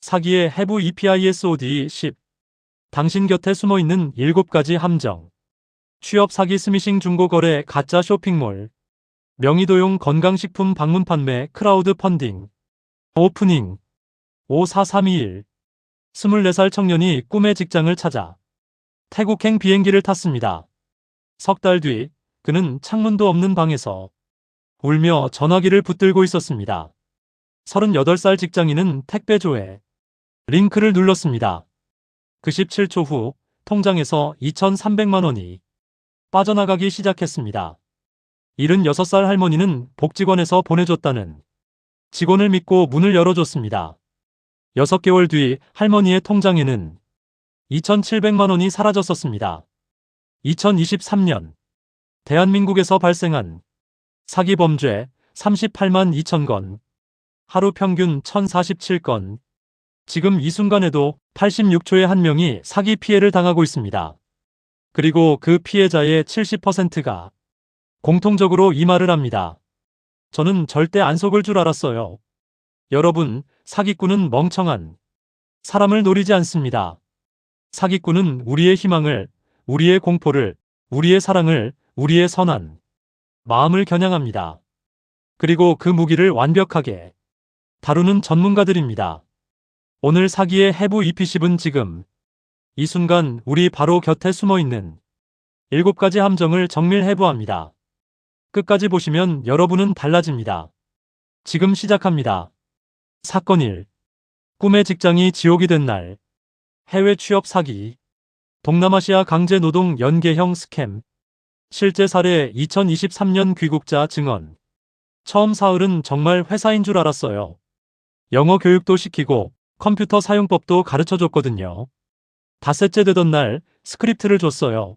사기의 해부 EPISOD 10. 당신 곁에 숨어있는 7가지 함정. 취업 사기 스미싱 중고거래 가짜 쇼핑몰. 명의도용 건강식품 방문 판매 크라우드 펀딩. 오프닝. 54321. 24살 청년이 꿈의 직장을 찾아 태국행 비행기를 탔습니다. 석 달 뒤 그는 창문도 없는 방에서 울며 전화기를 붙들고 있었습니다. 38살 직장인은 택배 조회 링크를 눌렀습니다. 그 17초 후 통장에서 2,300만 원이 빠져나가기 시작했습니다. 76살 할머니는 복지관에서 보내줬다는 직원을 믿고 문을 열어줬습니다. 6개월 뒤 할머니의 통장에는 2,700만 원이 사라졌었습니다. 2023년 대한민국에서 발생한 사기 범죄 38만 2천 건, 하루 평균 1,047건. 지금 이 순간에도 86초의 한 명이 사기 피해를 당하고 있습니다. 그리고 그 피해자의 70%가 공통적으로 이 말을 합니다. 저는 절대 안 속을 줄 알았어요. 여러분, 사기꾼은 멍청한 사람을 노리지 않습니다. 사기꾼은 우리의 희망을, 우리의 공포를, 우리의 사랑을, 우리의 선한 마음을 겨냥합니다. 그리고 그 무기를 완벽하게 다루는 전문가들입니다. 오늘 사기의 해부 EP10은 지금 이 순간 우리 바로 곁에 숨어있는 7가지 함정을 정밀 해부합니다. 끝까지 보시면 여러분은 달라집니다. 지금 시작합니다. 사건 1. 꿈의 직장이 지옥이 된 날. 해외 취업 사기. 동남아시아 강제 노동 연계형 스캠. 실제 사례 2023년 귀국자 증언. 처음 사흘은 정말 회사인 줄 알았어요. 영어 교육도 시키고 컴퓨터 사용법도 가르쳐줬거든요. 닷새째 되던 날 스크립트를 줬어요.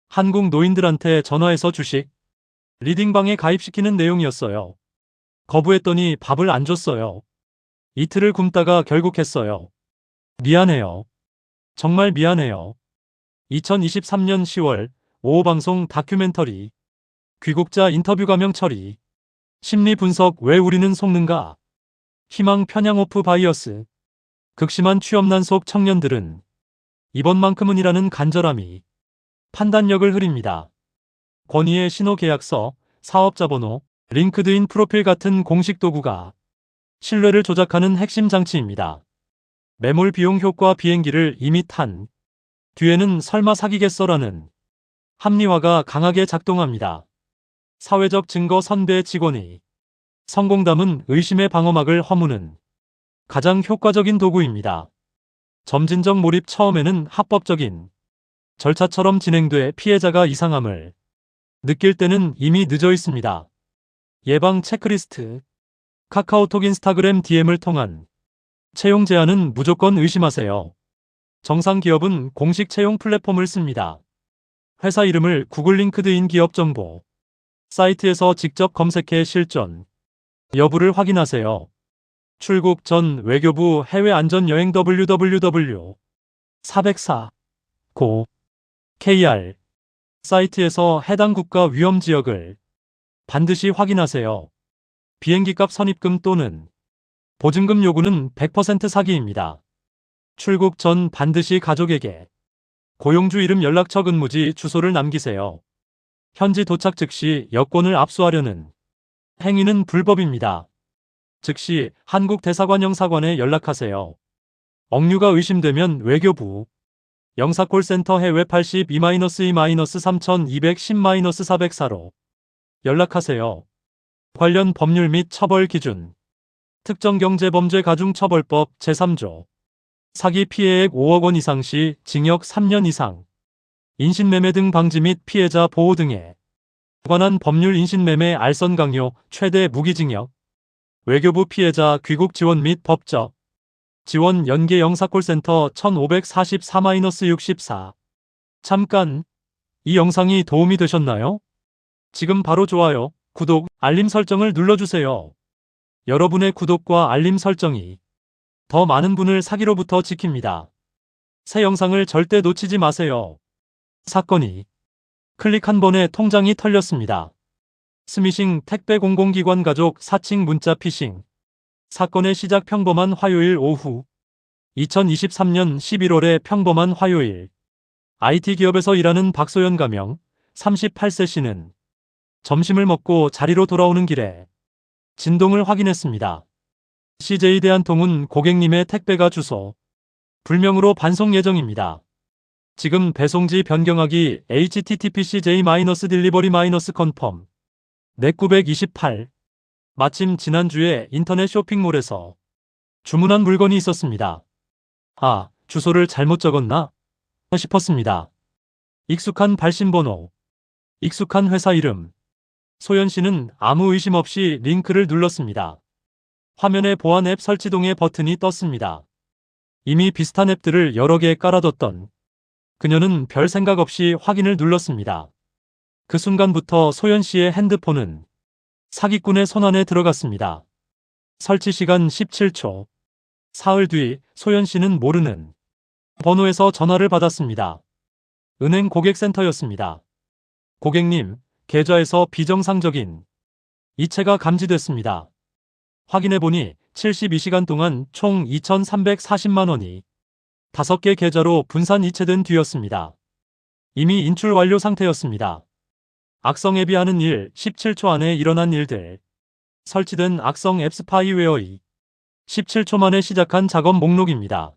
한국 노인들한테 전화해서 주식 리딩방에 가입시키는 내용이었어요. 거부했더니 밥을 안 줬어요. 이틀을 굶다가 결국 했어요. 미안해요. 정말 미안해요. 2023년 10월 5호 방송 다큐멘터리. 귀국자 인터뷰 가명 처리. 심리 분석 왜 우리는 속는가? 희망 편향 오프 바이어스. 극심한 취업난 속 청년들은 이번만큼은이라는 간절함이 판단력을 흐립니다. 권위의 신호 계약서, 사업자 번호, 링크드인 프로필 같은 공식 도구가 신뢰를 조작하는 핵심 장치입니다. 매몰 비용 효과 비행기를 이미 탄 뒤에는 설마 사기겠어라는 합리화가 강하게 작동합니다. 사회적 증거 선배 직원이 성공 담은 의심의 방어막을 허무는 가장 효과적인 도구입니다. 점진적 몰입. 처음에는 합법적인 절차처럼 진행돼 피해자가 이상함을 느낄 때는 이미 늦어 있습니다. 예방 체크리스트. 카카오톡, 인스타그램 DM을 통한 채용 제안은 무조건 의심하세요. 정상 기업은 공식 채용 플랫폼을 씁니다. 회사 이름을 구글 링크드인 기업 정보 사이트에서 직접 검색해 실존 여부를 확인하세요. 출국 전 외교부 해외 안전여행 www 404 고 KR 사이트에서 해당 국가 위험 지역을 반드시 확인하세요. 비행기값 선입금 또는 보증금 요구는 100% 사기입니다. 출국 전 반드시 가족에게 고용주 이름, 연락처, 근무지, 주소를 남기세요. 현지 도착 즉시 여권을 압수하려는 행위는 불법입니다. 즉시 한국 대사관 영사관에 연락하세요. 억류가 의심되면 외교부 영사콜센터 해외 82-2-3210-404로 연락하세요. 관련 법률 및 처벌 기준. 특정경제범죄 가중처벌법 제3조. 사기 피해액 5억 원 이상 시 징역 3년 이상. 인신매매 등 방지 및 피해자 보호 등에 관한 법률. 인신매매 알선 강요 최대 무기징역. 외교부 피해자 귀국 지원 및 법적 지원 연계 영사콜센터 1544-64. 잠깐, 이 영상이 도움이 되셨나요? 지금 바로 좋아요, 구독, 알림 설정을 눌러주세요. 여러분의 구독과 알림 설정이 더 많은 분을 사기로부터 지킵니다. 새 영상을 절대 놓치지 마세요. 사건 2. 클릭 한 번에 통장이 털렸습니다. 스미싱 택배 공공기관 가족 사칭 문자 피싱. 사건의 시작 평범한 화요일 오후 2023년 11월의 평범한 화요일, IT 기업에서 일하는 박소연 가명 38세 씨는 점심을 먹고 자리로 돌아오는 길에 진동을 확인했습니다. CJ 대한통운 고객님의 택배가 주소 불명으로 반송 예정입니다. 지금 배송지 변경하기 http://delivery-confirm 네 928. 마침 지난주에 인터넷 쇼핑몰에서 주문한 물건이 있었습니다. 아, 주소를 잘못 적었나? 싶었습니다. 익숙한 발신번호, 익숙한 회사 이름. 소연 씨는 아무 의심 없이 링크를 눌렀습니다. 화면에 보안 앱 설치동의 버튼이 떴습니다. 이미 비슷한 앱들을 여러 개 깔아뒀던 그녀는 별 생각 없이 확인을 눌렀습니다. 그 순간부터 소연 씨의 핸드폰은 사기꾼의 손안에 들어갔습니다. 설치 시간 17초. 사흘 뒤 소연 씨는 모르는 번호에서 전화를 받았습니다. 은행 고객센터였습니다. 고객님, 계좌에서 비정상적인 이체가 감지됐습니다. 확인해보니 72시간 동안 총 2,340만 원이 5개 계좌로 분산 이체된 뒤였습니다. 이미 인출 완료 상태였습니다. 악성 앱이 하는 일, 17초 안에 일어난 일들. 설치된 악성 앱 스파이웨어의 17초 만에 시작한 작업 목록입니다.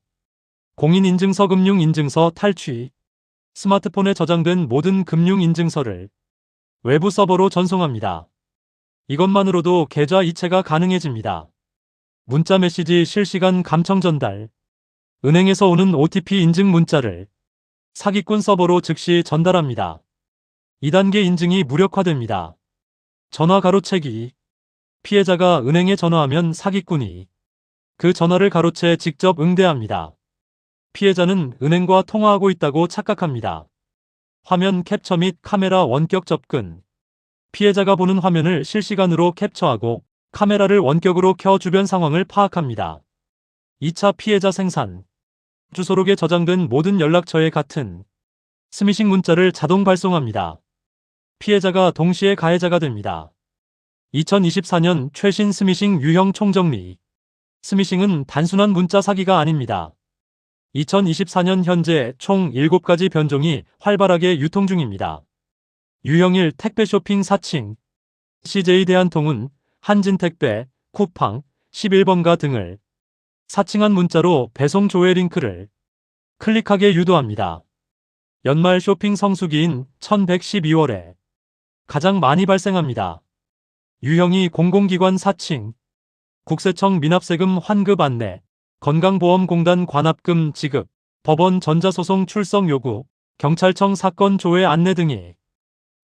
공인인증서 금융인증서 탈취. 스마트폰에 저장된 모든 금융인증서를 외부 서버로 전송합니다. 이것만으로도 계좌 이체가 가능해집니다. 문자 메시지 실시간 감청 전달. 은행에서 오는 OTP 인증 문자를 사기꾼 서버로 즉시 전달합니다. 2단계 인증이 무력화됩니다. 전화 가로채기. 피해자가 은행에 전화하면 사기꾼이 그 전화를 가로채 직접 응대합니다. 피해자는 은행과 통화하고 있다고 착각합니다. 화면 캡처 및 카메라 원격 접근. 피해자가 보는 화면을 실시간으로 캡처하고 카메라를 원격으로 켜 주변 상황을 파악합니다. 2차 피해자 생산. 주소록에 저장된 모든 연락처에 같은 스미싱 문자를 자동 발송합니다. 피해자가 동시에 가해자가 됩니다. 2024년 최신 스미싱 유형 총정리. 스미싱은 단순한 문자 사기가 아닙니다. 2024년 현재 총 7가지 변종이 활발하게 유통 중입니다. 유형 1 택배 쇼핑 사칭. CJ 대한통운, 한진택배, 쿠팡, 11번가 등을 사칭한 문자로 배송 조회 링크를 클릭하게 유도합니다. 연말 쇼핑 성수기인 1112월에 가장 많이 발생합니다. 유형 2 공공기관 사칭. 국세청 미납세금 환급 안내, 건강보험공단 관합금 지급, 법원 전자소송 출석 요구, 경찰청 사건 조회 안내 등이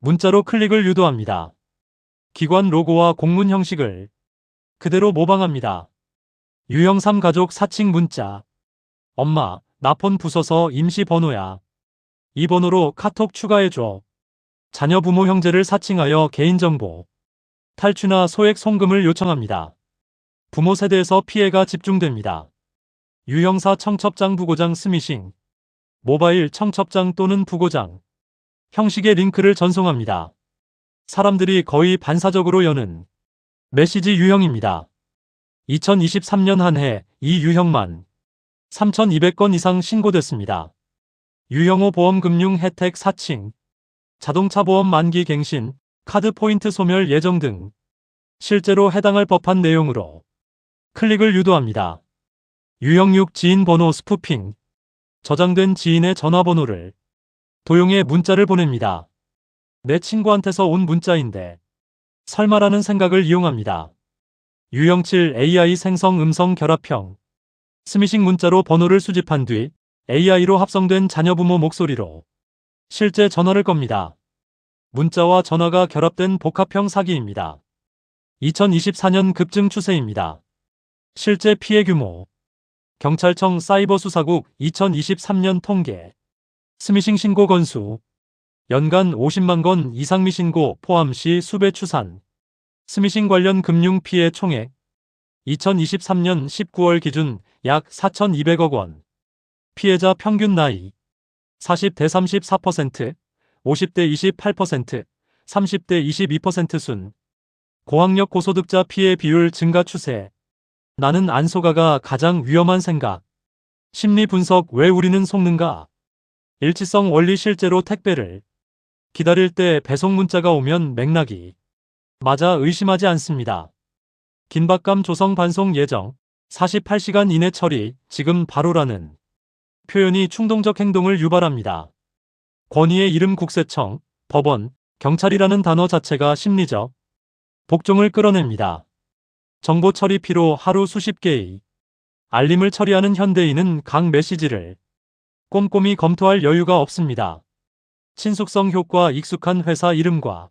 문자로 클릭을 유도합니다. 기관 로고와 공문 형식을 그대로 모방합니다. 유형 3 가족 사칭 문자. 엄마, 나 폰 부숴서 임시 번호야. 이 번호로 카톡 추가해줘. 자녀 부모 형제를 사칭하여 개인정보 탈취나 소액 송금을 요청합니다. 부모 세대에서 피해가 집중됩니다. 유형 4 청첩장 부고장 스미싱. 모바일 청첩장 또는 부고장 형식의 링크를 전송합니다. 사람들이 거의 반사적으로 여는 메시지 유형입니다. 2023년 한 해 이 유형만 3,200건 이상 신고됐습니다. 유형 5 보험금융 혜택 사칭. 자동차 보험 만기 갱신, 카드 포인트 소멸 예정 등 실제로 해당할 법한 내용으로 클릭을 유도합니다. 유형 6 지인 번호 스푸핑. 저장된 지인의 전화번호를 도용해 문자를 보냅니다. 내 친구한테서 온 문자인데 설마라는 생각을 이용합니다. 유형 7 AI 생성 음성 결합형. 스미싱 문자로 번호를 수집한 뒤 AI로 합성된 자녀 부모 목소리로 실제 전화를 겁니다. 문자와 전화가 결합된 복합형 사기입니다. 2024년 급증 추세입니다. 실제 피해 규모. 경찰청 사이버수사국 2023년 통계. 스미싱 신고 건수. 연간 50만 건 이상 미신고 포함시 수배 추산. 스미싱 관련 금융 피해 총액. 2023년 19월 기준 약 4,200억 원. 피해자 평균 나이. 40대 34%, 50대 28%, 30대 22% 순. 고학력 고소득자 피해 비율 증가 추세. 나는 안 속아가 가장 위험한 생각. 심리 분석 왜 우리는 속는가? 일치성 원리 실제로 택배를 기다릴 때 배송 문자가 오면 맥락이 맞아 의심하지 않습니다. 긴박감 조성 반송 예정 48시간 이내 처리 지금 바로라는 표현이 충동적 행동을 유발합니다. 권위의 이름 국세청, 법원, 경찰이라는 단어 자체가 심리적 복종을 끌어냅니다. 정보 처리 피로 하루 수십 개의 알림을 처리하는 현대인은 각 메시지를 꼼꼼히 검토할 여유가 없습니다. 친숙성 효과 익숙한 회사 이름과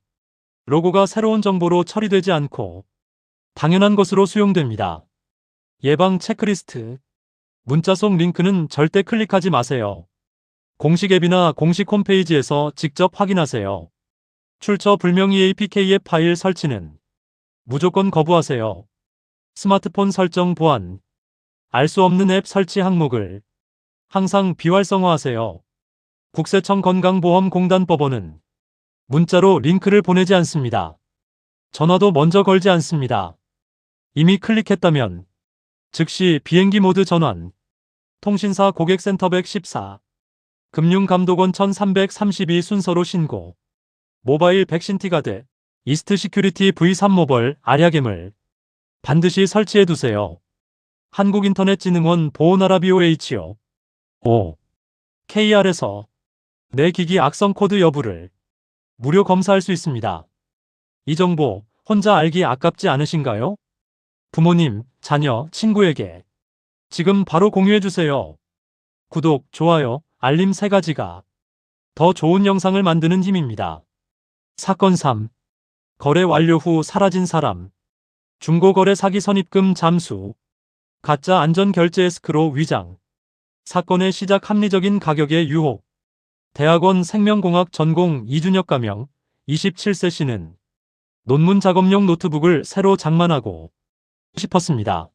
로고가 새로운 정보로 처리되지 않고 당연한 것으로 수용됩니다. 예방 체크리스트. 문자 속 링크는 절대 클릭하지 마세요. 공식 앱이나 공식 홈페이지에서 직접 확인하세요. 출처 불명의 APK 앱 파일 설치는 무조건 거부하세요. 스마트폰 설정 보안. 알 수 없는 앱 설치 항목을 항상 비활성화하세요. 국세청 건강보험공단 법원은 문자로 링크를 보내지 않습니다. 전화도 먼저 걸지 않습니다. 이미 클릭했다면 즉시 비행기 모드 전환. 통신사 고객센터 114, 금융감독원 1332 순서로 신고. 모바일 백신티가드, 이스트 시큐리티 V3 모벌 알약엠을 반드시 설치해두세요. 한국인터넷진흥원 보호나라 BOHO 5. KR에서 내 기기 악성 코드 여부를 무료 검사할 수 있습니다. 이 정보 혼자 알기 아깝지 않으신가요? 부모님, 자녀, 친구에게 지금 바로 공유해주세요. 구독, 좋아요, 알림 3가지가 더 좋은 영상을 만드는 힘입니다. 사건 3. 거래 완료 후 사라진 사람. 중고거래 사기 선입금 잠수. 가짜 안전결제 에스크로 위장. 사건의 시작 합리적인 가격의 유혹. 대학원 생명공학 전공 이준혁 가명 27세 씨는 논문 작업용 노트북을 새로 장만하고 싶었습니다.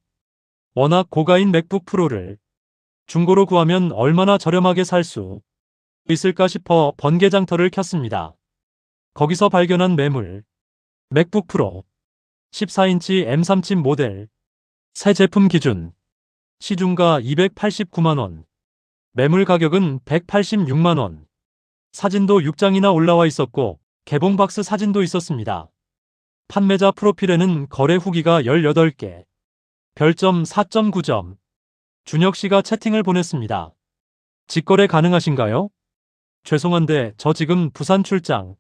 워낙 고가인 맥북 프로를 중고로 구하면 얼마나 저렴하게 살 수 있을까 싶어 번개장터를 켰습니다. 거기서 발견한 매물. 맥북 프로 14인치 M3 칩 모델. 새 제품 기준 시중가 289만원. 매물 가격은 186만원. 사진도 6장이나 올라와 있었고 개봉 박스 사진도 있었습니다. 판매자 프로필에는 거래 후기가 18개. 별점 4.9점. 준혁 씨가 채팅을 보냈습니다. 직거래 가능하신가요? 죄송한데 저 지금 부산 출장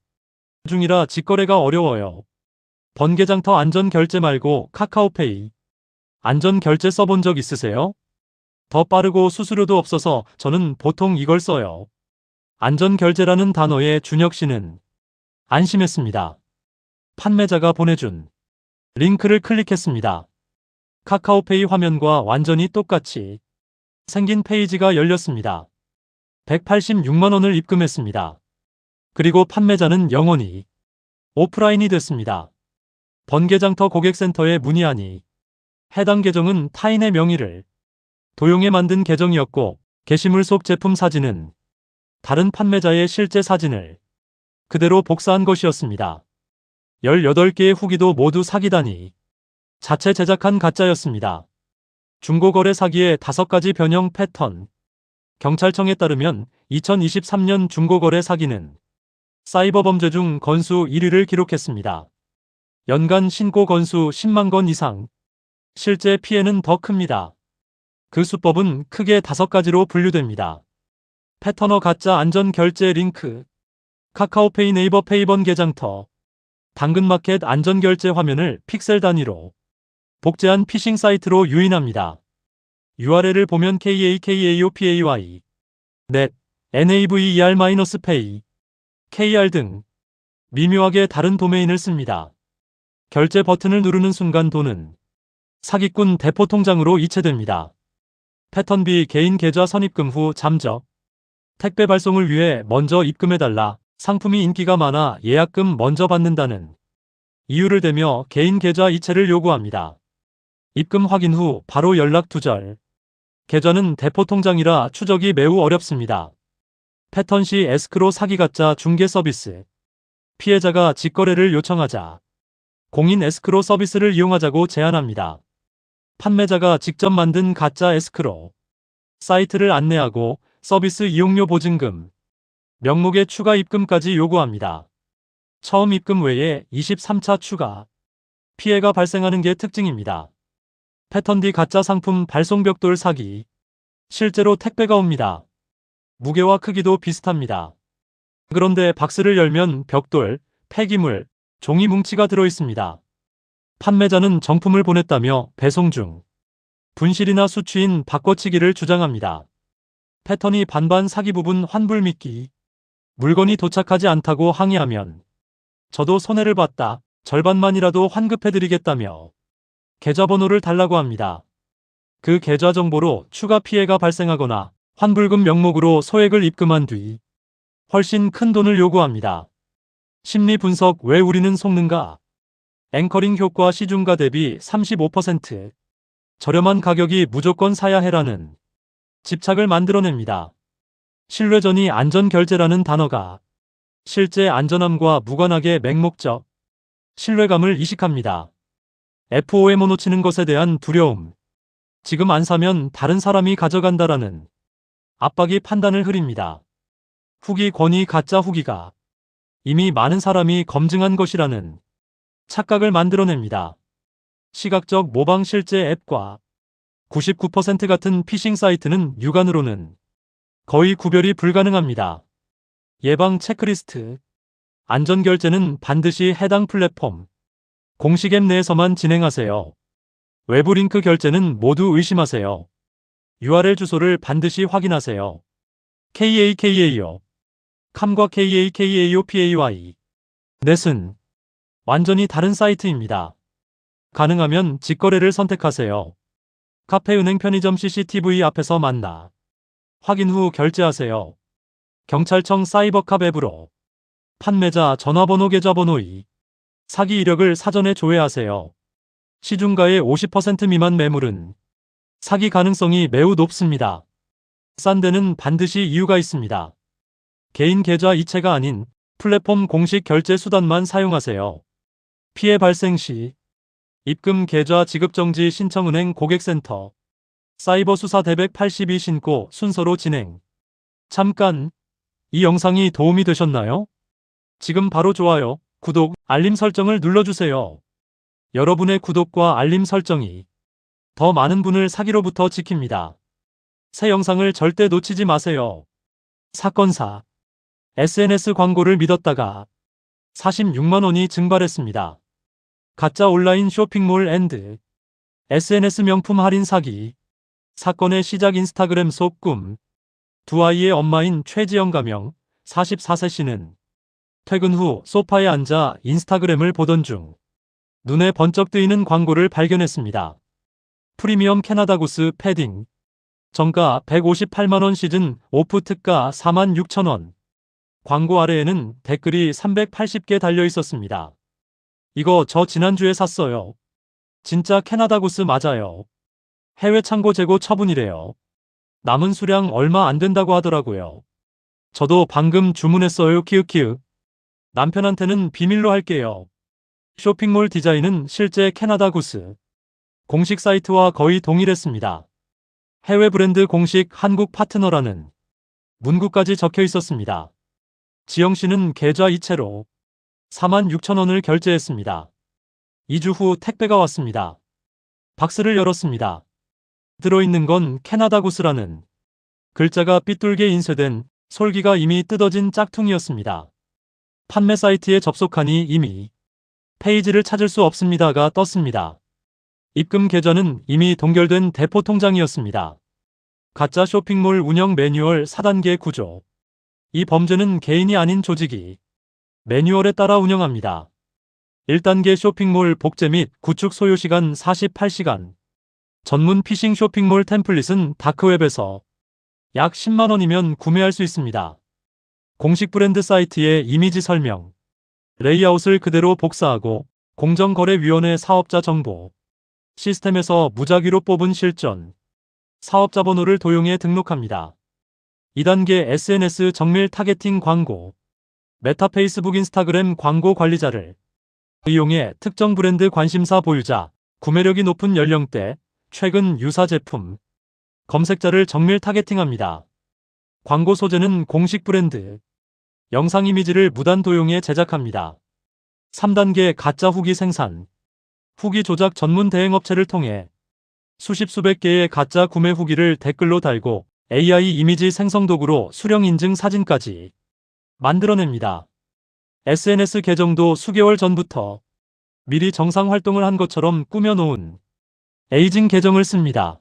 중이라 직거래가 어려워요. 번개장터 안전결제 말고 카카오페이 안전결제 써본 적 있으세요? 더 빠르고 수수료도 없어서 저는 보통 이걸 써요. 안전결제라는 단어에 준혁 씨는 안심했습니다. 판매자가 보내준 링크를 클릭했습니다. 카카오페이 화면과 완전히 똑같이 생긴 페이지가 열렸습니다. 186만원을 입금했습니다. 그리고 판매자는 영원히 오프라인이 됐습니다. 번개장터 고객센터에 문의하니 해당 계정은 타인의 명의를 도용해 만든 계정이었고 게시물 속 제품 사진은 다른 판매자의 실제 사진을 그대로 복사한 것이었습니다. 18개의 후기도 모두 사기다니 자체 제작한 가짜였습니다. 중고거래 사기의 5가지 변형 패턴. 경찰청에 따르면 2023년 중고거래 사기는 사이버 범죄 중 건수 1위를 기록했습니다. 연간 신고 건수 10만 건 이상. 실제 피해는 더 큽니다. 그 수법은 크게 5가지로 분류됩니다. 패턴어 가짜 안전결제 링크. 카카오페이 네이버 페이번 계장터. 당근마켓 안전결제 화면을 픽셀 단위로 복제한 피싱 사이트로 유인합니다. URL을 보면 KAKAOPAY, net, NAVER-pay, KR 등 미묘하게 다른 도메인을 씁니다. 결제 버튼을 누르는 순간 돈은 사기꾼 대포 통장으로 이체됩니다. 패턴 B 개인 계좌 선입금 후 잠적. 택배 발송을 위해 먼저 입금해달라. 상품이 인기가 많아 예약금 먼저 받는다는 이유를 대며 개인 계좌 이체를 요구합니다. 입금 확인 후 바로 연락 두절. 계좌는 대포 통장이라 추적이 매우 어렵습니다. 패턴 C 에스크로 사기 가짜 중개 서비스. 피해자가 직거래를 요청하자 공인 에스크로 서비스를 이용하자고 제안합니다. 판매자가 직접 만든 가짜 에스크로 사이트를 안내하고 서비스 이용료 보증금, 명목의 추가 입금까지 요구합니다. 처음 입금 외에 23차 추가 피해가 발생하는 게 특징입니다. 패턴 D 가짜 상품 발송 벽돌 사기. 실제로 택배가 옵니다. 무게와 크기도 비슷합니다. 그런데 박스를 열면 벽돌, 폐기물, 종이 뭉치가 들어있습니다. 판매자는 정품을 보냈다며 배송 중 분실이나 수취인 바꿔치기를 주장합니다. 패턴이 반반 사기 부분 환불 미끼. 물건이 도착하지 않다고 항의하면 저도 손해를 봤다. 절반만이라도 환급해드리겠다며 계좌번호를 달라고 합니다. 그 계좌 정보로 추가 피해가 발생하거나 환불금 명목으로 소액을 입금한 뒤 훨씬 큰 돈을 요구합니다. 심리 분석. 왜 우리는 속는가? 앵커링 효과. 시중가 대비 35% 저렴한 가격이 무조건 사야 해라는 집착을 만들어냅니다. 신뢰전이 안전결제라는 단어가 실제 안전함과 무관하게 맹목적 신뢰감을 이식합니다. FOMO 놓치는 것에 대한 두려움. 지금 안 사면 다른 사람이 가져간다라는 압박이 판단을 흐립니다. 후기 권위. 가짜 후기가 이미 많은 사람이 검증한 것이라는 착각을 만들어냅니다. 시각적 모방. 실제 앱과 99% 같은 피싱 사이트는 육안으로는 거의 구별이 불가능합니다. 예방 체크리스트. 안전결제는 반드시 해당 플랫폼 공식 앱 내에서만 진행하세요. 외부 링크 결제는 모두 의심하세요. URL 주소를 반드시 확인하세요. KAKAO 캄과 KAKAOPAY 넷은 완전히 다른 사이트입니다. 가능하면 직거래를 선택하세요. 카페, 은행, 편의점, CCTV 앞에서 만나 확인 후 결제하세요. 경찰청 사이버캅 앱으로 판매자 전화번호, 계좌번호 2 사기 이력을 사전에 조회하세요. 시중가의 50% 미만 매물은 사기 가능성이 매우 높습니다. 싼 데는 반드시 이유가 있습니다. 개인 계좌 이체가 아닌 플랫폼 공식 결제 수단만 사용하세요. 피해 발생 시 입금, 계좌 지급정지 신청, 은행, 고객센터, 사이버 수사 대 182 신고 순서로 진행. 잠깐, 이 영상이 도움이 되셨나요? 지금 바로 좋아요, 구독, 알림 설정을 눌러주세요. 여러분의 구독과 알림 설정이 더 많은 분을 사기로부터 지킵니다. 새 영상을 절대 놓치지 마세요. 사건사. SNS 광고를 믿었다가 46만 원이 증발했습니다. 가짜 온라인 쇼핑몰 앤드 SNS 명품 할인 사기. 사건의 시작. 인스타그램 속 꿈. 두 아이의 엄마인 최지영 가명 44세 씨는 퇴근 후 소파에 앉아 인스타그램을 보던 중 눈에 번쩍 뜨이는 광고를 발견했습니다. 프리미엄 캐나다 구스 패딩. 정가 158만원, 시즌 오프 특가 46,000원. 광고 아래에는 댓글이 380개 달려 있었습니다. 이거 저 지난주에 샀어요. 진짜 캐나다 구스 맞아요. 해외 창고 재고 처분이래요. 남은 수량 얼마 안 된다고 하더라고요. 저도 방금 주문했어요. 키읔키읔. 남편한테는 비밀로 할게요. 쇼핑몰 디자인은 실제 캐나다 구스 공식 사이트와 거의 동일했습니다. 해외 브랜드 공식 한국 파트너라는 문구까지 적혀 있었습니다. 지영 씨는 계좌 이체로 46,000원을 결제했습니다. 2주 후 택배가 왔습니다. 박스를 열었습니다. 들어있는 건 캐나다 구스라는 글자가 삐뚤게 인쇄된 솔기가 이미 뜯어진 짝퉁이었습니다. 판매 사이트에 접속하니 이미 페이지를 찾을 수 없습니다가 떴습니다. 입금 계좌는 이미 동결된 대포 통장이었습니다. 가짜 쇼핑몰 운영 매뉴얼 4단계 구조. 이 범죄는 개인이 아닌 조직이 매뉴얼에 따라 운영합니다. 1단계 쇼핑몰 복제 및 구축, 소요시간 48시간. 전문 피싱 쇼핑몰 템플릿은 다크웹에서 약 10만원이면 구매할 수 있습니다. 공식 브랜드 사이트의 이미지 설명, 레이아웃을 그대로 복사하고 공정거래위원회 사업자 정보, 시스템에서 무작위로 뽑은 실전, 사업자 번호를 도용해 등록합니다. 2단계 SNS 정밀 타겟팅 광고. 메타, 페이스북, 인스타그램 광고 관리자를 이용해 특정 브랜드 관심사 보유자, 구매력이 높은 연령대, 최근 유사 제품, 검색자를 정밀 타겟팅합니다. 광고 소재는 공식 브랜드, 영상 이미지를 무단 도용해 제작합니다. 3단계 가짜 후기 생산. 후기 조작 전문 대행업체를 통해 수십 수백 개의 가짜 구매 후기를 댓글로 달고 AI 이미지 생성 도구로 수령 인증 사진까지 만들어냅니다. SNS 계정도 수개월 전부터 미리 정상 활동을 한 것처럼 꾸며놓은 에이징 계정을 씁니다.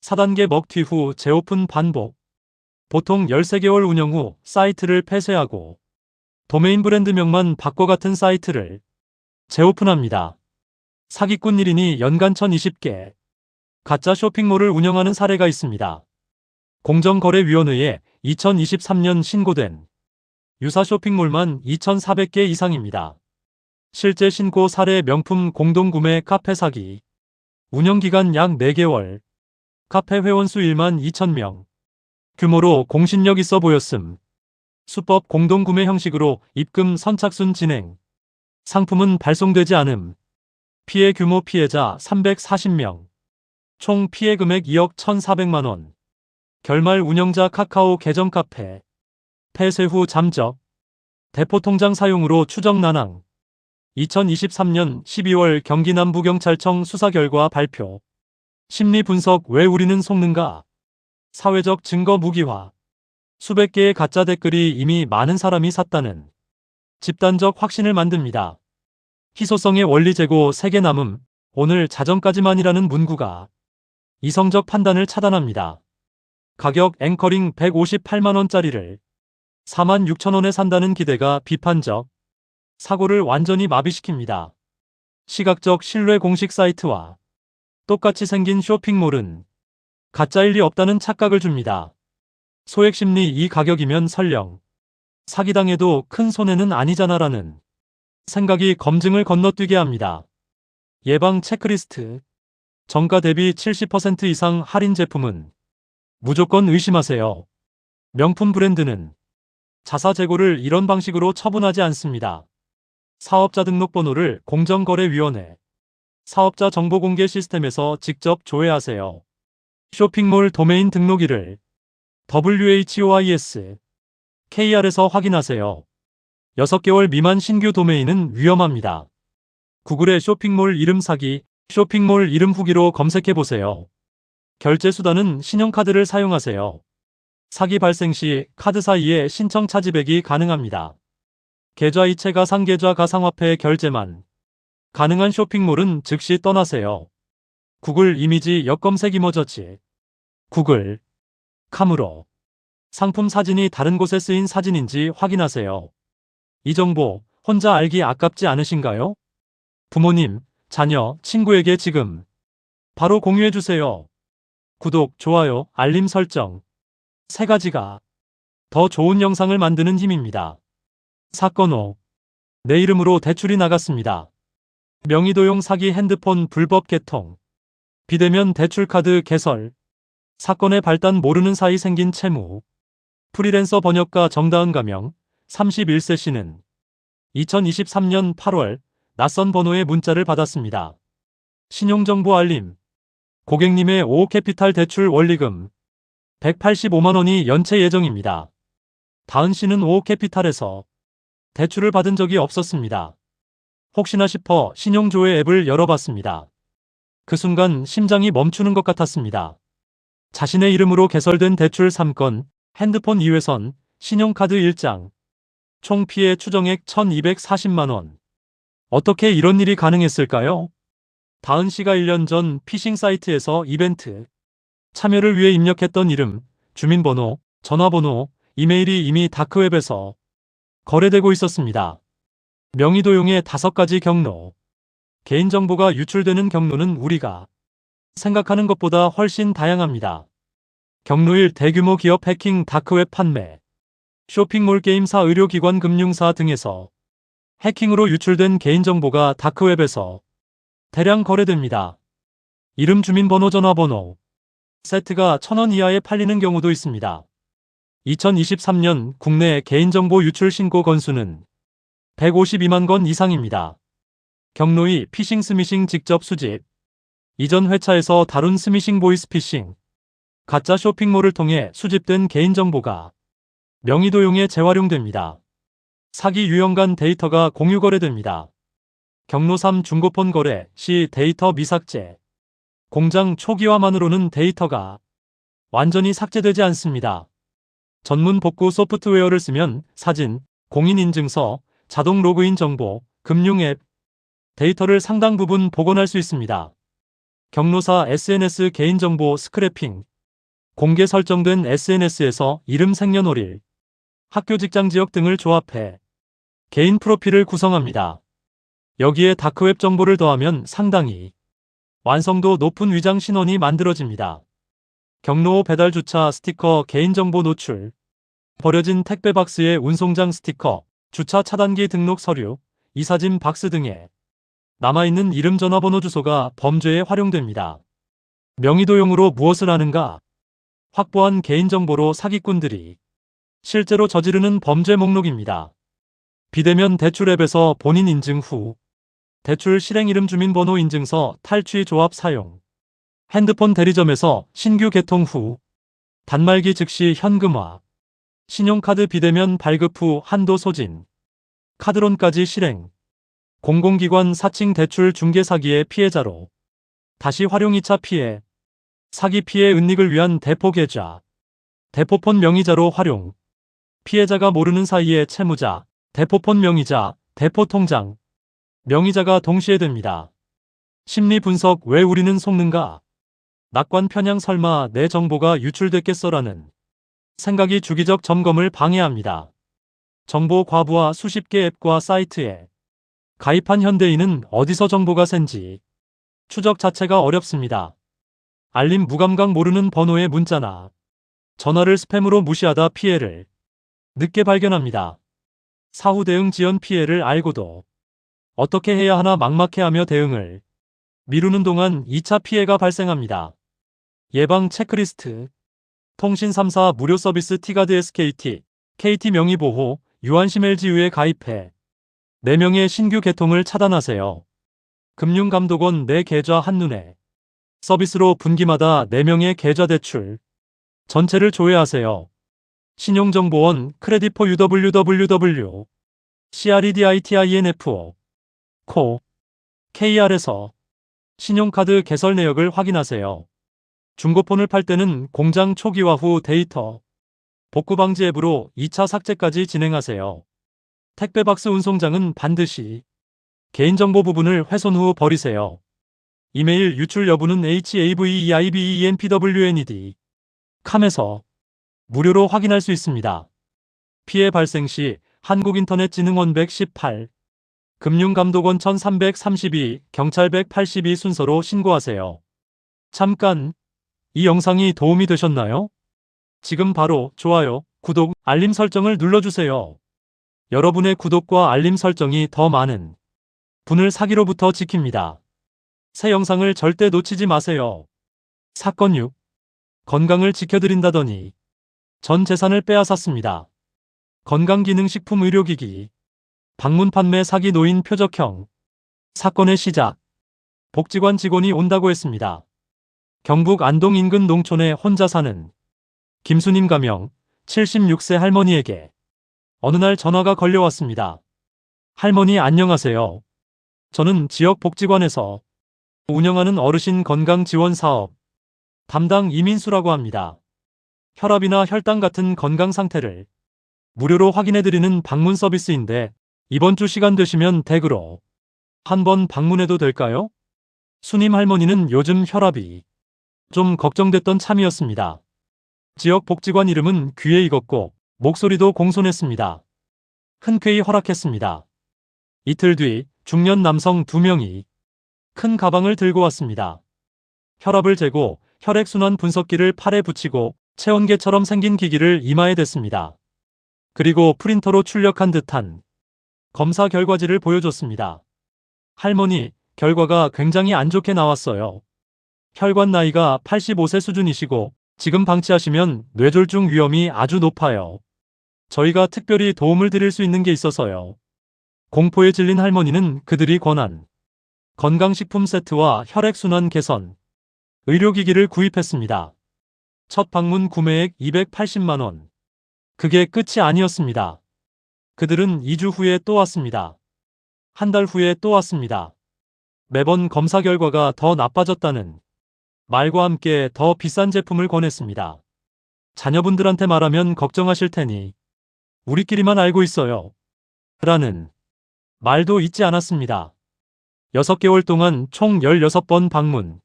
4단계 먹튀 후 재오픈 반복. 보통 13개월 운영 후 사이트를 폐쇄하고 도메인 브랜드명만 바꿔 같은 사이트를 재오픈합니다. 사기꾼 1인이 연간 1020개 가짜 쇼핑몰을 운영하는 사례가 있습니다. 공정거래위원회에 2023년 신고된 유사 쇼핑몰만 2,400개 이상입니다. 실제 신고 사례 명품 공동구매 카페 사기. 운영기간 약 4개월. 카페 회원수 1만 2천0명. 규모로 공신력 있어 보였음. 수법 공동구매 형식으로 입금 선착순 진행. 상품은 발송되지 않음. 피해 규모 피해자 340명. 총 피해 금액 2억 1,400만원. 결말 운영자 카카오 계정 카페. 폐쇄 후 잠적. 대포통장 사용으로 추적 난항. 2023년 12월 경기 남부경찰청 수사 결과 발표. 심리 분석 왜 우리는 속는가? 사회적 증거 무기화. 수백 개의 가짜 댓글이 이미 많은 사람이 샀다는 집단적 확신을 만듭니다. 희소성의 원리 제고 3개 남음. 오늘 자정까지만이라는 문구가 이성적 판단을 차단합니다. 가격 앵커링 158만원짜리를 46,000원에 산다는 기대가 비판적. 사고를 완전히 마비시킵니다. 시각적 신뢰 공식 사이트와 똑같이 생긴 쇼핑몰은 가짜일 리 없다는 착각을 줍니다. 소액심리 이 가격이면 설령 사기당해도 큰 손해는 아니잖아라는 생각이 검증을 건너뛰게 합니다. 예방 체크리스트. 정가 대비 70% 이상 할인 제품은 무조건 의심하세요. 명품 브랜드는 자사 재고를 이런 방식으로 처분하지 않습니다. 사업자 등록번호를 공정거래위원회 사업자 정보공개 시스템에서 직접 조회하세요. 쇼핑몰 도메인 등록일을 WHOIS KR에서 확인하세요. 6개월 미만 신규 도메인은 위험합니다. 구글의 쇼핑몰 이름 사기, 쇼핑몰 이름 후기로 검색해보세요. 결제 수단은 신용카드를 사용하세요. 사기 발생 시 카드 사이에 신청 차지백이 가능합니다. 계좌이체 가상계좌 가상화폐 결제만 가능한 쇼핑몰은 즉시 떠나세요. 구글 이미지 역검색 이머저치. 구글 카메라. 상품 사진이 다른 곳에 쓰인 사진인지 확인하세요. 이 정보 혼자 알기 아깝지 않으신가요? 부모님, 자녀, 친구에게 지금 바로 공유해주세요. 구독, 좋아요, 알림 설정. 3가지가 더 좋은 영상을 만드는 힘입니다. 사건 5. 내 이름으로 대출이 나갔습니다. 명의도용 사기 핸드폰 불법 개통. 비대면 대출카드 개설. 사건의 발단 모르는 사이 생긴 채무. 프리랜서 번역가 정다은 가명 31세 씨는 2023년 8월 낯선 번호의 문자를 받았습니다. 신용정보 알림. 고객님의 오호캐피탈 대출 원리금 185만원이 연체 예정입니다. 다은 씨는 오호캐피탈에서 대출을 받은 적이 없었습니다. 혹시나 싶어 신용조회 앱을 열어봤습니다. 그 순간 심장이 멈추는 것 같았습니다. 자신의 이름으로 개설된 대출 3건, 핸드폰 2회선, 신용카드 1장, 총 피해 추정액 1,240만원. 어떻게 이런 일이 가능했을까요? 다은 씨가 1년 전 피싱 사이트에서 이벤트 참여를 위해 입력했던 이름, 주민번호, 전화번호, 이메일이 이미 다크웹에서 거래되고 있었습니다. 명의도용의 5가지 경로. 개인정보가 유출되는 경로는 우리가 생각하는 것보다 훨씬 다양합니다. 경로 1. 대규모 기업 해킹 다크웹 판매. 쇼핑몰 게임사 의료기관 금융사 등에서 해킹으로 유출된 개인정보가 다크웹에서 대량 거래됩니다. 이름, 주민번호, 전화번호. 세트가 1,000원 이하에 팔리는 경우도 있습니다. 2023년 국내 개인정보 유출 신고 건수는 152만 건 이상입니다. 경로 2. 피싱 스미싱 직접 수집. 이전 회차에서 다룬 스미싱 보이스피싱. 가짜 쇼핑몰을 통해 수집된 개인정보가 명의도용에 재활용됩니다. 사기 유형 간 데이터가 공유 거래됩니다. 경로 3 중고폰 거래 시 데이터 미삭제. 공장 초기화만으로는 데이터가 완전히 삭제되지 않습니다. 전문 복구 소프트웨어를 쓰면 사진, 공인인증서, 자동 로그인 정보, 금융 앱, 데이터를 상당 부분 복원할 수 있습니다. 경로 4 SNS 개인정보 스크래핑. 공개 설정된 SNS에서 이름 생년월일, 학교 직장 지역 등을 조합해 개인 프로필을 구성합니다. 여기에 다크웹 정보를 더하면 상당히 완성도 높은 위장 신원이 만들어집니다. 경로 5 배달 주차 스티커 개인정보 노출. 버려진 택배 박스에 운송장 스티커, 주차 차단기 등록 서류, 이사짐 박스 등에 남아있는 이름 전화번호 주소가 범죄에 활용됩니다. 명의도용으로 무엇을 하는가? 확보한 개인정보로 사기꾼들이 실제로 저지르는 범죄 목록입니다. 비대면 대출 앱에서 본인 인증 후 대출 실행 이름 주민번호 인증서 탈취 조합 사용. 핸드폰 대리점에서 신규 개통 후 단말기 즉시 현금화. 신용카드 비대면 발급 후 한도 소진. 카드론까지 실행. 공공기관 사칭 대출 중개 사기의 피해자로 다시 활용 2차 피해. 사기 피해 은닉을 위한 대포 계좌. 대포폰 명의자로 활용. 피해자가 모르는 사이에 채무자, 대포폰 명의자, 대포통장, 명의자가 동시에 됩니다. 심리 분석 왜 우리는 속는가? 낙관 편향 설마 내 정보가 유출됐겠어라는 생각이 주기적 점검을 방해합니다. 정보 과부하 수십 개 앱과 사이트에 가입한 현대인은 어디서 정보가 샌지 추적 자체가 어렵습니다. 알림 무감각 모르는 번호의 문자나 전화를 스팸으로 무시하다 피해를 늦게 발견합니다. 사후 대응 지연 피해를 알고도 어떻게 해야 하나 막막해하며 대응을 미루는 동안 2차 피해가 발생합니다. 예방 체크리스트. 통신 3사 무료 서비스 티가드 SKT, KT 명의보호, 유한심 LGU에 가입해 4명의 신규 개통을 차단하세요. 금융감독원 내 계좌 한눈에 서비스로 분기마다 4명의 계좌 대출 전체를 조회하세요. 신용정보원 크레디포 www. CREDITINFO 코 KR에서 신용카드 개설 내역을 확인하세요. 중고폰을 팔 때는 공장 초기화 후 데이터 복구 방지 앱으로 2차 삭제까지 진행하세요. 택배박스 운송장은 반드시 개인정보 부분을 훼손 후 버리세요. 이메일 유출 여부는 HAVEIBENPWNED 캄에서 무료로 확인할 수 있습니다. 피해 발생 시 한국인터넷진흥원 118, 금융감독원 1332, 경찰 182 순서로 신고하세요. 잠깐! 이 영상이 도움이 되셨나요? 지금 바로 좋아요, 구독, 알림 설정을 눌러주세요. 여러분의 구독과 알림 설정이 더 많은 분을 사기로부터 지킵니다. 새 영상을 절대 놓치지 마세요. 사건 6. 건강을 지켜드린다더니 전 재산을 빼앗았습니다. 건강기능식품 의료기기 방문 판매 사기 노인 표적형. 사건의 시작. 복지관 직원이 온다고 했습니다. 경북 안동 인근 농촌에 혼자 사는 김수님 가명 76세 할머니에게 어느 날 전화가 걸려왔습니다. 할머니 안녕하세요. 저는 지역 복지관에서 운영하는 어르신 건강 지원 사업 담당 이민수라고 합니다. 혈압이나 혈당 같은 건강 상태를 무료로 확인해드리는 방문 서비스인데 이번 주 시간 되시면 댁으로 한번 방문해도 될까요? 수님 할머니는 요즘 혈압이 좀 걱정됐던 참이었습니다. 지역 복지관 이름은 귀에 익었고 목소리도 공손했습니다. 흔쾌히 허락했습니다. 이틀 뒤 중년 남성 2명이 큰 가방을 들고 왔습니다. 혈압을 재고 혈액순환 분석기를 팔에 붙이고 체온계처럼 생긴 기기를 이마에 댔습니다. 그리고 프린터로 출력한 듯한 검사 결과지를 보여줬습니다. 할머니, 결과가 굉장히 안 좋게 나왔어요. 혈관 나이가 85세 수준이시고 지금 방치하시면 뇌졸중 위험이 아주 높아요. 저희가 특별히 도움을 드릴 수 있는 게 있어서요. 공포에 질린 할머니는 그들이 권한 건강식품 세트와 혈액순환 개선, 의료기기를 구입했습니다. 첫 방문 구매액 280만 원. 그게 끝이 아니었습니다. 그들은 2주 후에 또 왔습니다. 한 달 후에 또 왔습니다. 매번 검사 결과가 더 나빠졌다는 말과 함께 더 비싼 제품을 권했습니다. 자녀분들한테 말하면 걱정하실 테니 우리끼리만 알고 있어요. 라는 말도 잊지 않았습니다. 6개월 동안 총 16번 방문.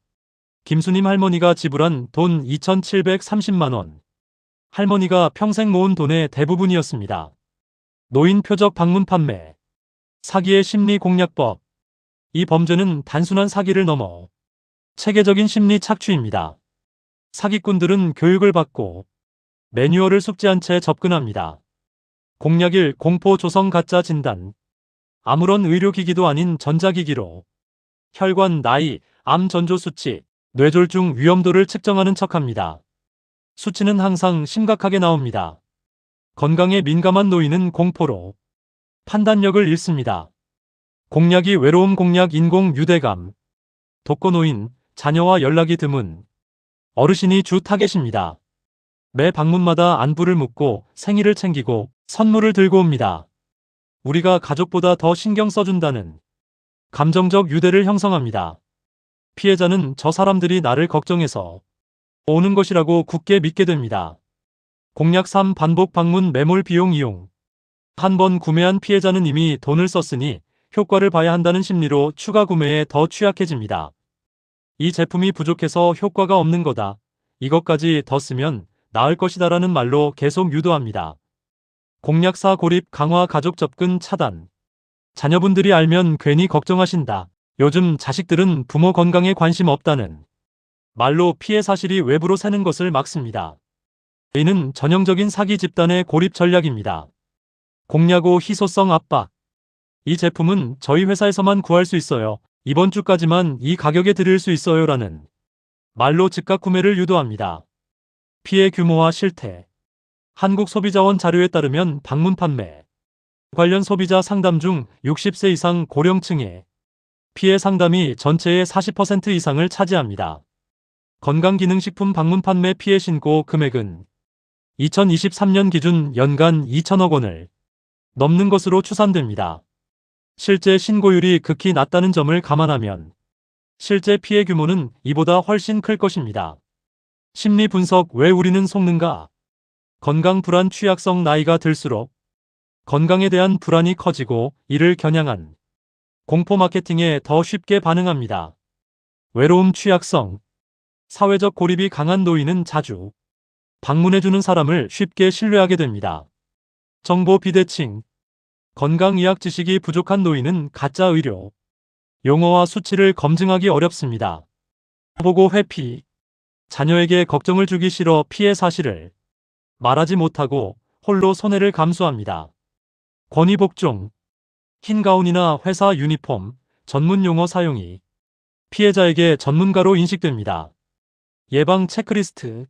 김수님 할머니가 지불한 돈 2,730만 원. 할머니가 평생 모은 돈의 대부분이었습니다. 노인 표적 방문 판매. 사기의 심리 공략법. 이 범죄는 단순한 사기를 넘어 체계적인 심리 착취입니다. 사기꾼들은 교육을 받고 매뉴얼을 숙지한 채 접근합니다. 공략 1. 공포 조성 가짜 진단. 아무런 의료기기도 아닌 전자기기로 혈관, 나이, 암 전조 수치, 뇌졸중 위험도를 측정하는 척합니다. 수치는 항상 심각하게 나옵니다. 건강에 민감한 노인은 공포로 판단력을 잃습니다. 공략이 외로움 공략 인공 유대감. 독거노인, 자녀와 연락이 드문 어르신이 주 타겟입니다. 매 방문마다 안부를 묻고 생일을 챙기고 선물을 들고 옵니다. 우리가 가족보다 더 신경 써준다는 감정적 유대를 형성합니다. 피해자는 저 사람들이 나를 걱정해서 오는 것이라고 굳게 믿게 됩니다. 공략 3. 반복 방문 매몰 비용 이용. 한 번 구매한 피해자는 이미 돈을 썼으니 효과를 봐야 한다는 심리로 추가 구매에 더 취약해집니다. 이 제품이 부족해서 효과가 없는 거다. 이것까지 더 쓰면 나을 것이다라는 말로 계속 유도합니다. 공략 4. 고립 강화 가족 접근 차단. 자녀분들이 알면 괜히 걱정하신다. 요즘 자식들은 부모 건강에 관심 없다는 말로 피해 사실이 외부로 새는 것을 막습니다. 이는 전형적인 사기 집단의 고립 전략입니다. 공략 5. 희소성 압박. 이 제품은 저희 회사에서만 구할 수 있어요. 이번 주까지만 이 가격에 드릴 수 있어요. 라는 말로 즉각 구매를 유도합니다. 피해 규모와 실태. 한국소비자원 자료에 따르면 방문 판매 관련 소비자 상담 중 60세 이상 고령층의 피해 상담이 전체의 40% 이상을 차지합니다. 건강기능식품 방문 판매 피해 신고 금액은 2023년 기준 연간 2천억 원을 넘는 것으로 추산됩니다. 실제 신고율이 극히 낮다는 점을 감안하면 실제 피해 규모는 이보다 훨씬 클 것입니다. 심리 분석. 왜 우리는 속는가? 건강 불안 취약성. 나이가 들수록 건강에 대한 불안이 커지고 이를 겨냥한 공포 마케팅에 더 쉽게 반응합니다. 외로움 취약성. 사회적 고립이 강한 노인은 자주 방문해주는 사람을 쉽게 신뢰하게 됩니다. 정보 비대칭. 건강의학 지식이 부족한 노인은 가짜 의료 용어와 수치를 검증하기 어렵습니다. 보고 회피. 자녀에게 걱정을 주기 싫어 피해 사실을 말하지 못하고 홀로 손해를 감수합니다. 권위 복종. 흰 가운이나 회사 유니폼, 전문 용어 사용이 피해자에게 전문가로 인식됩니다. 예방 체크리스트.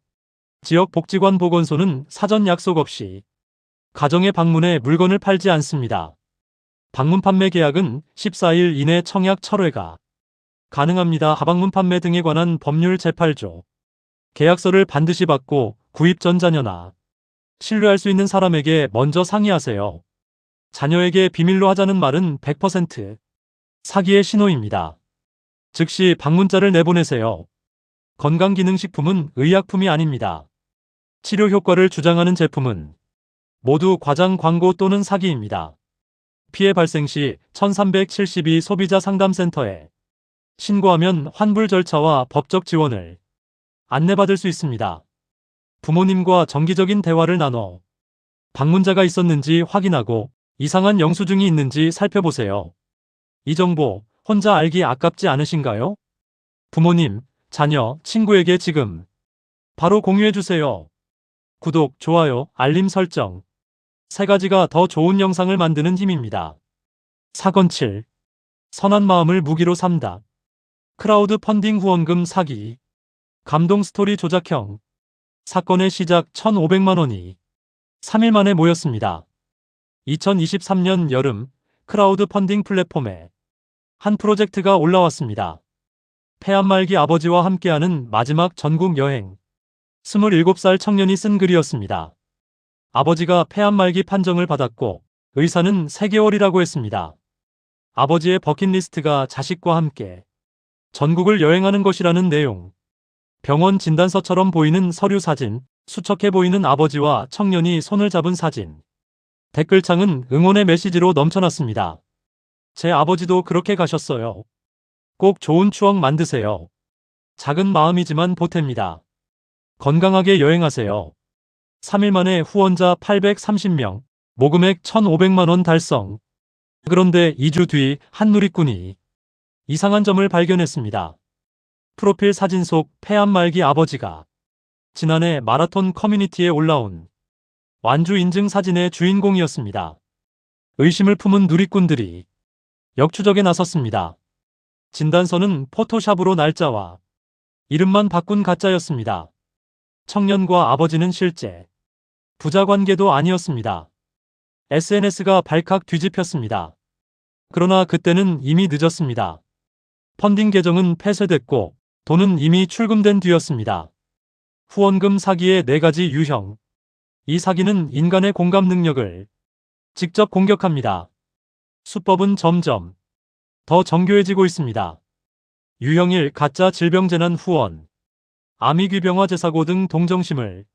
지역 복지관 보건소는 사전 약속 없이 가정에 방문해 물건을 팔지 않습니다. 방문 판매 계약은 14일 이내 청약 철회가 가능합니다. 하방문 판매 등에 관한 법률 제8조. 계약서를 반드시 받고 구입 전 자녀나 신뢰할 수 있는 사람에게 먼저 상의하세요. 자녀에게 비밀로 하자는 말은 100% 사기의 신호입니다. 즉시 방문자를 내보내세요. 건강기능식품은 의약품이 아닙니다. 치료 효과를 주장하는 제품은 모두 과장 광고 또는 사기입니다. 피해 발생 시 1372 소비자상담센터에 신고하면 환불 절차와 법적 지원을 안내받을 수 있습니다. 부모님과 정기적인 대화를 나눠 방문자가 있었는지 확인하고 이상한 영수증이 있는지 살펴보세요. 이 정보 혼자 알기 아깝지 않으신가요? 부모님, 자녀, 친구에게 지금 바로 공유해주세요. 구독, 좋아요, 알림 설정. 3가지가 더 좋은 영상을 만드는 힘입니다. 사건 7. 선한 마음을 무기로 삼다. 크라우드 펀딩 후원금 사기. 감동 스토리 조작형. 사건의 시작 1,500만 원이 3일 만에 모였습니다. 2023년 여름 크라우드 펀딩 플랫폼에 한 프로젝트가 올라왔습니다. 폐암 말기 아버지와 함께하는 마지막 전국 여행. 27살 청년이 쓴 글이었습니다. 아버지가 폐암 말기 판정을 받았고 의사는 3개월이라고 했습니다. 아버지의 버킷리스트가 자식과 함께 전국을 여행하는 것이라는 내용. 병원 진단서처럼 보이는 서류 사진, 수척해 보이는 아버지와 청년이 손을 잡은 사진. 댓글창은 응원의 메시지로 넘쳐났습니다. 제 아버지도 그렇게 가셨어요. 꼭 좋은 추억 만드세요. 작은 마음이지만 보탭니다. 건강하게 여행하세요. 3일 만에 후원자 830명, 모금액 1,500만 원 달성. 그런데 2주 뒤 한 누리꾼이 이상한 점을 발견했습니다. 프로필 사진 속 폐암 말기 아버지가 지난해 마라톤 커뮤니티에 올라온 완주 인증 사진의 주인공이었습니다. 의심을 품은 누리꾼들이 역추적에 나섰습니다. 진단서는 포토샵으로 날짜와 이름만 바꾼 가짜였습니다. 청년과 아버지는 실제 부자 관계도 아니었습니다. SNS가 발칵 뒤집혔습니다. 그러나 그때는 이미 늦었습니다. 펀딩 계정은 폐쇄됐고 돈은 이미 출금된 뒤였습니다. 후원금 사기의 4가지 유형. 이 사기는 인간의 공감 능력을 직접 공격합니다. 수법은 점점 더 정교해지고 있습니다. 유형 1. 가짜 질병재난 후원. 아미귀병화 제사고 등 동정심을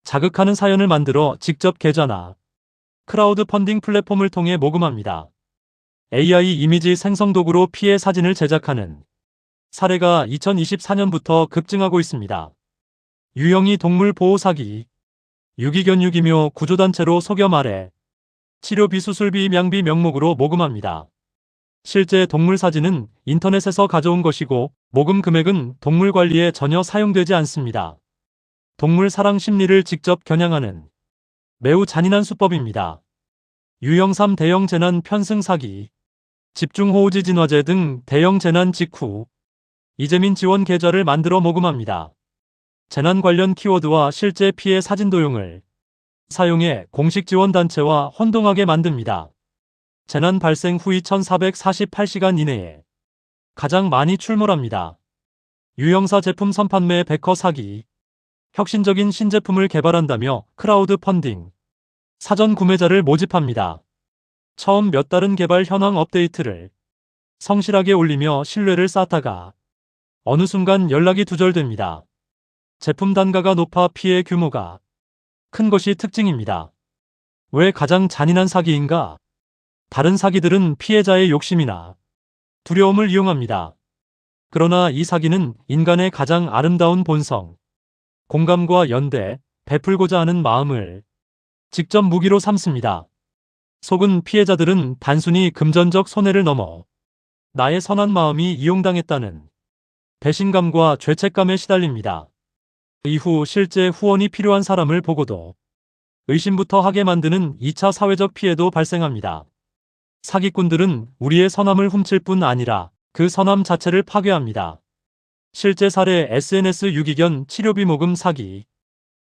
자극하는 사연을 만들어 직접 계좌나 크라우드 펀딩 플랫폼을 통해 모금합니다. AI 이미지 생성 도구로 피해 사진을 제작하는 사례가 2024년부터 급증하고 있습니다. 유형 2. 동물 보호 사기. 유기견 유기묘 구조단체로 속여 말해 치료비 수술비 명비 명목으로 모금합니다. 실제 동물 사진은 인터넷에서 가져온 것이고 모금 금액은 동물 관리에 전혀 사용되지 않습니다. 동물 사랑 심리를 직접 겨냥하는 매우 잔인한 수법입니다. 유형 3. 대형 재난 편승 사기. 집중호우지 진화재 등 대형 재난 직후 이재민 지원 계좌를 만들어 모금합니다. 재난 관련 키워드와 실제 피해 사진 도용을 사용해 공식 지원단체와 혼동하게 만듭니다. 재난 발생 후 2448시간 이내에 가장 많이 출몰합니다. 유형사 제품 선판매 백허 사기. 혁신적인 신제품을 개발한다며 크라우드 펀딩, 사전 구매자를 모집합니다. 처음 몇 달은 개발 현황 업데이트를 성실하게 올리며 신뢰를 쌓다가 어느 순간 연락이 두절됩니다. 제품 단가가 높아 피해 규모가 큰 것이 특징입니다. 왜 가장 잔인한 사기인가? 다른 사기들은 피해자의 욕심이나 두려움을 이용합니다. 그러나 이 사기는 인간의 가장 아름다운 본성, 공감과 연대, 베풀고자 하는 마음을 직접 무기로 삼습니다. 속은 피해자들은 단순히 금전적 손해를 넘어 나의 선한 마음이 이용당했다는 배신감과 죄책감에 시달립니다. 이후 실제 후원이 필요한 사람을 보고도 의심부터 하게 만드는 2차 사회적 피해도 발생합니다. 사기꾼들은 우리의 선함을 훔칠 뿐 아니라 그 선함 자체를 파괴합니다. 실제 사례 SNS 유기견 치료비 모금 사기.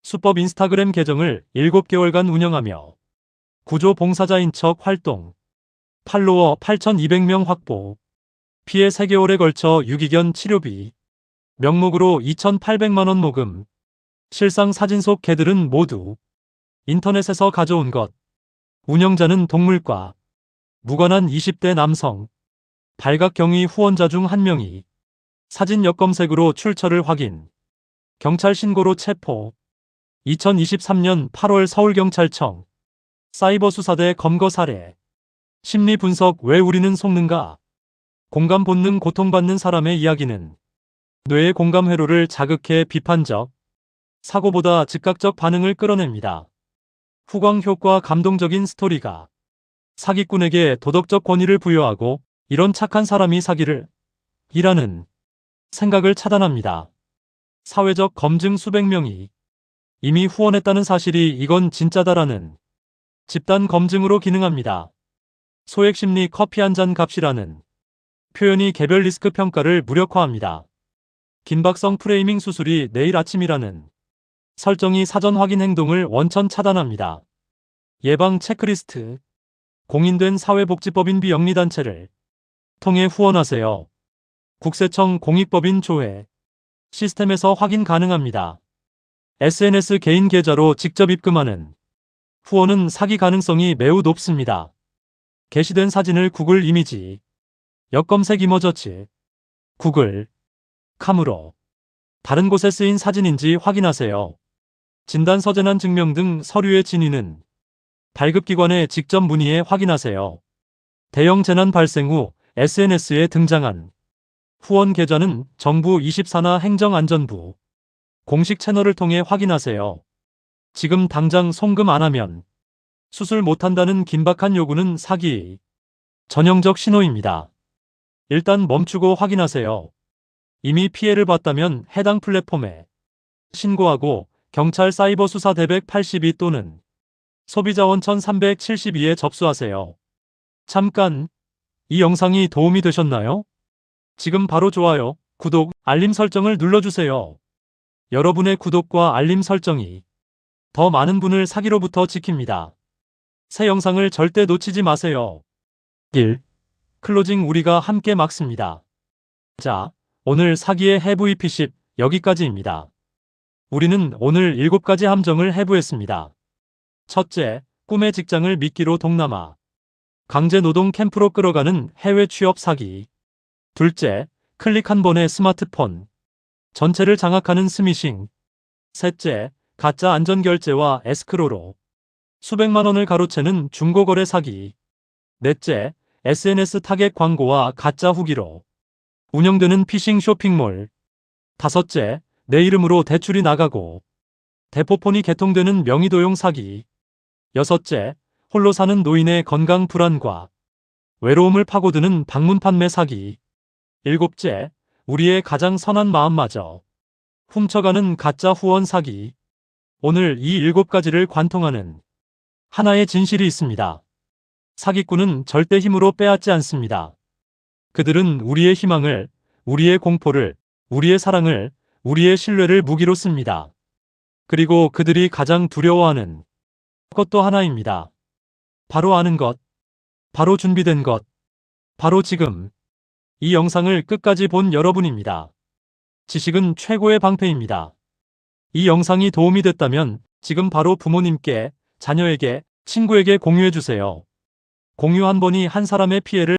수법 인스타그램 계정을 7개월간 운영하며 구조 봉사자인 척 활동. 팔로워 8,200명 확보. 피해 3개월에 걸쳐 유기견 치료비 명목으로 2,800만 원 모금. 실상 사진 속 개들은 모두 인터넷에서 가져온 것. 운영자는 동물과 무관한 20대 남성. 발각경위 후원자 중 한 명이 사진 역검색으로 출처를 확인. 경찰 신고로 체포. 2023년 8월 서울경찰청 사이버수사대 검거 사례. 심리 분석. 왜 우리는 속는가? 공감 본능. 고통받는 사람의 이야기는 뇌의 공감 회로를 자극해 비판적 사고보다 즉각적 반응을 끌어냅니다. 후광 효과. 감동적인 스토리가 사기꾼에게 도덕적 권위를 부여하고 이런 착한 사람이 사기를 이라는 생각을 차단합니다. 사회적 검증. 수백 명이 이미 후원했다는 사실이 이건 진짜다라는 집단 검증으로 기능합니다. 소액심리. 커피 한 잔 값이라는 표현이 개별 리스크 평가를 무력화합니다. 긴박성 프레이밍. 수술이 내일 아침이라는 설정이 사전 확인 행동을 원천 차단합니다. 예방 체크리스트. 공인된 사회복지법인 비영리단체를 통해 후원하세요. 국세청 공익법인 조회 시스템에서 확인 가능합니다. SNS 개인 계좌로 직접 입금하는 후원은 사기 가능성이 매우 높습니다. 게시된 사진을 구글 이미지, 역검색 이머저치, 구글, 캄으로 다른 곳에 쓰인 사진인지 확인하세요. 진단서 재난 증명 등 서류의 진위는 발급기관에 직접 문의해 확인하세요. 대형 재난 발생 후 SNS에 등장한 후원 계좌는 정부 24나 행정안전부 공식 채널을 통해 확인하세요. 지금 당장 송금 안 하면 수술 못한다는 긴박한 요구는 사기의 전형적 신호입니다. 일단 멈추고 확인하세요. 이미 피해를 봤다면 해당 플랫폼에 신고하고 경찰 사이버 수사 대백 82 또는 소비자원 1372에 접수하세요. 잠깐, 이 영상이 도움이 되셨나요? 지금 바로 좋아요, 구독, 알림 설정을 눌러주세요. 여러분의 구독과 알림 설정이 더 많은 분을 사기로부터 지킵니다. 새 영상을 절대 놓치지 마세요. 1. 클로징 우리가 함께 막습니다. 자, 오늘 사기의 해부 EP10 여기까지입니다. 우리는 오늘 7가지 함정을 해부했습니다. 첫째, 꿈의 직장을 미끼로 동남아 강제 노동 캠프로 끌어가는 해외 취업 사기. 둘째, 클릭 한 번에 스마트폰 전체를 장악하는 스미싱. 셋째, 가짜 안전결제와 에스크로로 수백만 원을 가로채는 중고거래 사기. 넷째, SNS 타겟 광고와 가짜 후기로 운영되는 피싱 쇼핑몰. 다섯째, 내 이름으로 대출이 나가고 대포폰이 개통되는 명의도용 사기. 여섯째, 홀로 사는 노인의 건강 불안과 외로움을 파고드는 방문 판매 사기. 일곱째, 우리의 가장 선한 마음마저 훔쳐가는 가짜 후원 사기. 오늘 이 7가지를 관통하는 하나의 진실이 있습니다. 사기꾼은 절대 힘으로 빼앗지 않습니다. 그들은 우리의 희망을, 우리의 공포를, 우리의 사랑을, 우리의 신뢰를 무기로 씁니다. 그리고 그들이 가장 두려워하는 것도 하나입니다. 바로 아는 것, 바로 준비된 것, 바로 지금 이 영상을 끝까지 본 여러분입니다. 지식은 최고의 방패입니다. 이 영상이 도움이 됐다면 지금 바로 부모님께, 자녀에게, 친구에게 공유해주세요. 공유 한 번이 한 사람의 피해를